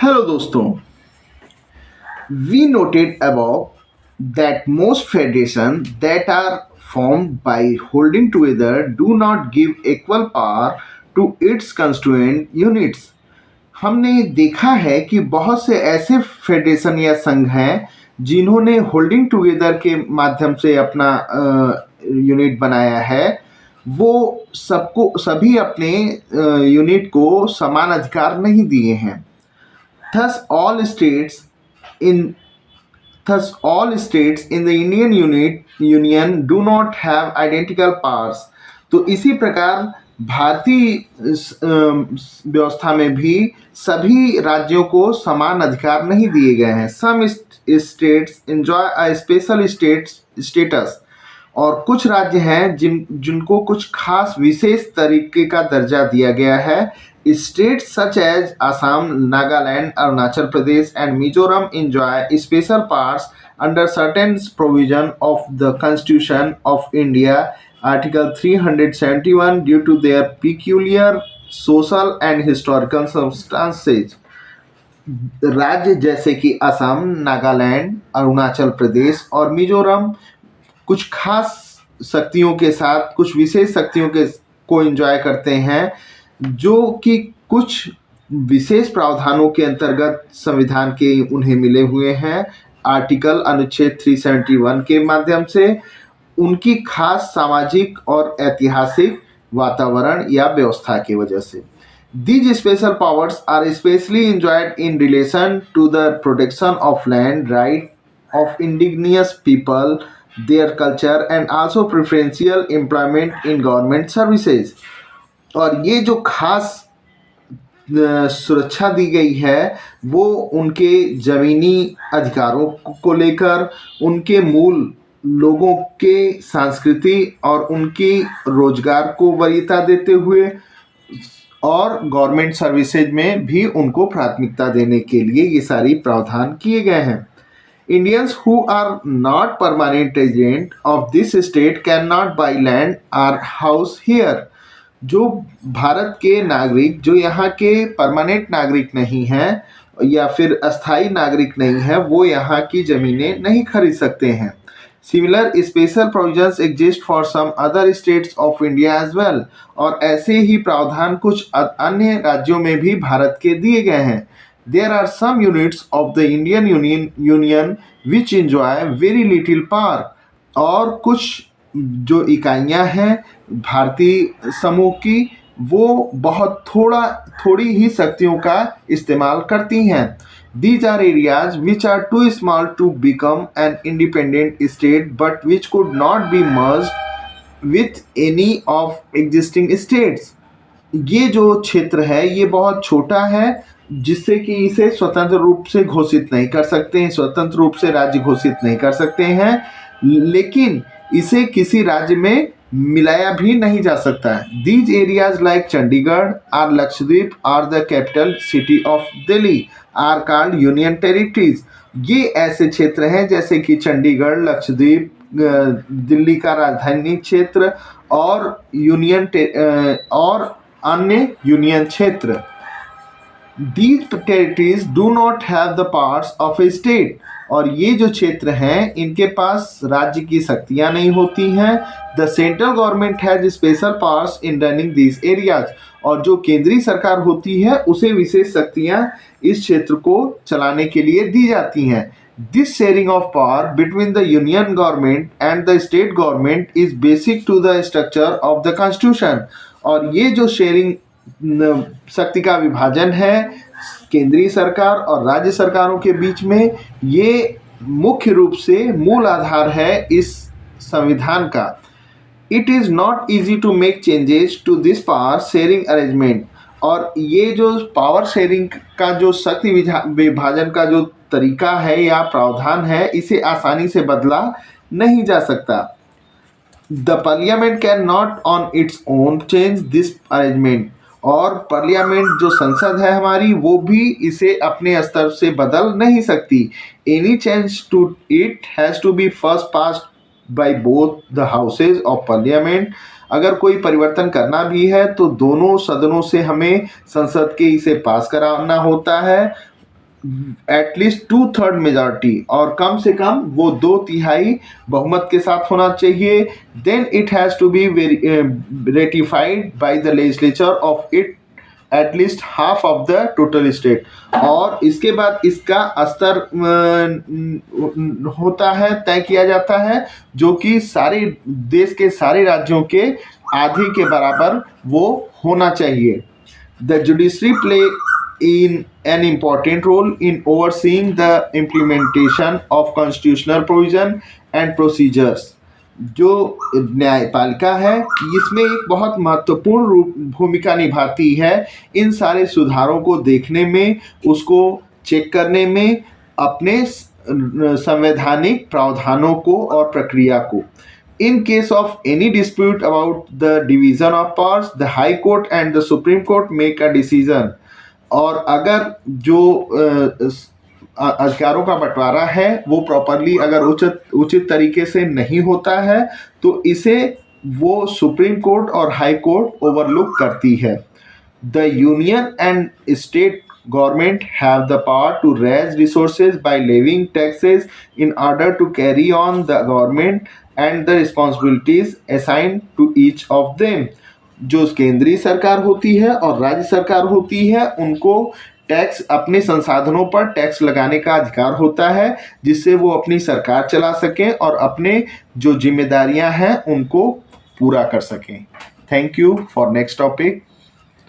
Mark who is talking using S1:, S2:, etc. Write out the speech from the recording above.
S1: Hello दोस्तों, we noted above that most federations that are formed by holding together do not give equal power to its constituent units. हमने देखा है कि बहुत से ऐसे फेडरेशन या संघ हैं जिन्होंने होल्डिंग टुगेदर के माध्यम से अपना यूनिट बनाया है। वो सबको सभी अपने यूनिट को समान अधिकार नहीं दिए हैं। Thus, in all states in the Indian Union do not have identical powers. तो इसी प्रकार भारतीय व्यवस्था में भी सभी राज्यों को समान अधिकार नहीं दिए गए हैं। Some states enjoy a special status. और कुछ राज्य हैं जिनको कुछ खास विशेष तरीके का दर्जा दिया गया है। States such as Assam, Nagaland, Arunachal Pradesh and Mizoram enjoy special powers under certain provision of the Constitution of India, Article 371, due to their peculiar social and historical circumstances. राज्य जैसे कि असम, नागालैंड, अरुणाचल प्रदेश और मिजोरम कुछ खास शक्तियों के साथ कुछ विशेष शक्तियों को एंजॉय करते हैं, जो कि कुछ विशेष प्रावधानों के अंतर्गत संविधान के उन्हें मिले हुए हैं। आर्टिकल अनुच्छेद 371 के माध्यम से उनकी खास सामाजिक और ऐतिहासिक वातावरण या व्यवस्था की वजह से। These special powers are especially enjoyed in relation to the protection of land, right of indigenous people, their culture and also preferential employment in government services. और ये जो खास सुरक्षा दी गई है वो उनके ज़मीनी अधिकारों को लेकर, उनके मूल लोगों के संस्कृति और उनकी रोजगार को वरीयता देते हुए और गवर्नमेंट सर्विसेज में भी उनको प्राथमिकता देने के लिए ये सारी प्रावधान किए गए हैं। Indians who are not permanent resident of this state cannot buy land or house here. जो भारत के नागरिक जो यहाँ के परमानेंट नागरिक नहीं हैं या फिर अस्थायी नागरिक नहीं है, वो यहाँ की ज़मीनें नहीं खरीद सकते हैं। Similar special provisions exist for some other states of India as well. और ऐसे ही प्रावधान कुछ अन्य राज्यों में भी भारत के दिए गए हैं। There are some units of the Indian Union which enjoy very little power. और कुछ जो इकाइयां हैं भारतीय समूह की वो बहुत थोड़ी ही शक्तियों का इस्तेमाल करती हैं। These are areas which are too small to become an independent state but which could not be merged with any of existing states. ये जो क्षेत्र है ये बहुत छोटा है जिससे कि इसे स्वतंत्र रूप से घोषित नहीं कर सकते हैं, स्वतंत्र रूप से राज्य घोषित नहीं कर सकते हैं, लेकिन इसे किसी राज्य में मिलाया भी नहीं जा सकता है। These areas like चंडीगढ़ और लक्षद्वीप और the capital city of Delhi are called union territories. ये ऐसे क्षेत्र हैं जैसे कि चंडीगढ़, लक्षद्वीप, दिल्ली का राजधानी क्षेत्र और और अन्य यूनियन क्षेत्र। These territories do not have the powers of a state. और ये जो क्षेत्र हैं इनके पास राज्य की शक्तियाँ नहीं होती हैं। The central government has special powers in running these areas. और जो केंद्रीय सरकार होती है उसे विशेष शक्तियाँ इस क्षेत्र को चलाने के लिए दी जाती हैं। This sharing of power between the union government and the state government is basic to the structure of the constitution. और ये जो शेयरिंग शक्ति का विभाजन है केंद्रीय सरकार और राज्य सरकारों के बीच में, ये मुख्य रूप से मूल आधार है इस संविधान का। It is not easy to make changes to this power sharing arrangement. और ये जो पावर शेयरिंग का जो शक्ति विभाजन का जो तरीका है या प्रावधान है, इसे आसानी से बदला नहीं जा सकता। The parliament can not on its own change this arrangement. और पार्लियामेंट जो संसद है हमारी वो भी इसे अपने स्तर से बदल नहीं सकती। Any change to it has to be first passed by both the houses of parliament. अगर कोई परिवर्तन करना भी है तो दोनों सदनों से हमें संसद के इसे पास कराना होता है। एटलीस्ट 2/3 मेजॉरिटी, और कम से कम वो 2/3 बहुमत के साथ होना चाहिए. Then it has to be ratified by the legislature of it at least half of the total state. और इसके बाद इसका स्तर होता है, तय किया जाता है, जो कि सारे देश के सारे राज्यों के आधे के बराबर वो होना चाहिए. The judiciary play in an important role in overseeing the implementation of constitutional provision and procedures. जो न्यायपालिका है इसमें एक बहुत महत्वपूर्ण भूमिका निभाती है इन सारे सुधारों को देखने में, उसको चेक करने में, अपने संवैधानिक प्रावधानों को और प्रक्रिया को. In case of any dispute about the division of powers, the High Court and the Supreme Court make a decision. और अगर जो अधिकारों का बंटवारा है वो प्रॉपरली अगर उचित तरीके से नहीं होता है तो इसे वो सुप्रीम कोर्ट और हाई कोर्ट ओवरलुक करती है. The union and state government have the power to raise resources by levying taxes in order to carry on the government and the responsibilities assigned to each of them. जो केंद्रीय सरकार होती है और राज्य सरकार होती है उनको टैक्स, अपने संसाधनों पर टैक्स लगाने का अधिकार होता है जिससे वो अपनी सरकार चला सकें और अपने जो जिम्मेदारियां हैं उनको पूरा कर सकें. Thank you. For next topic.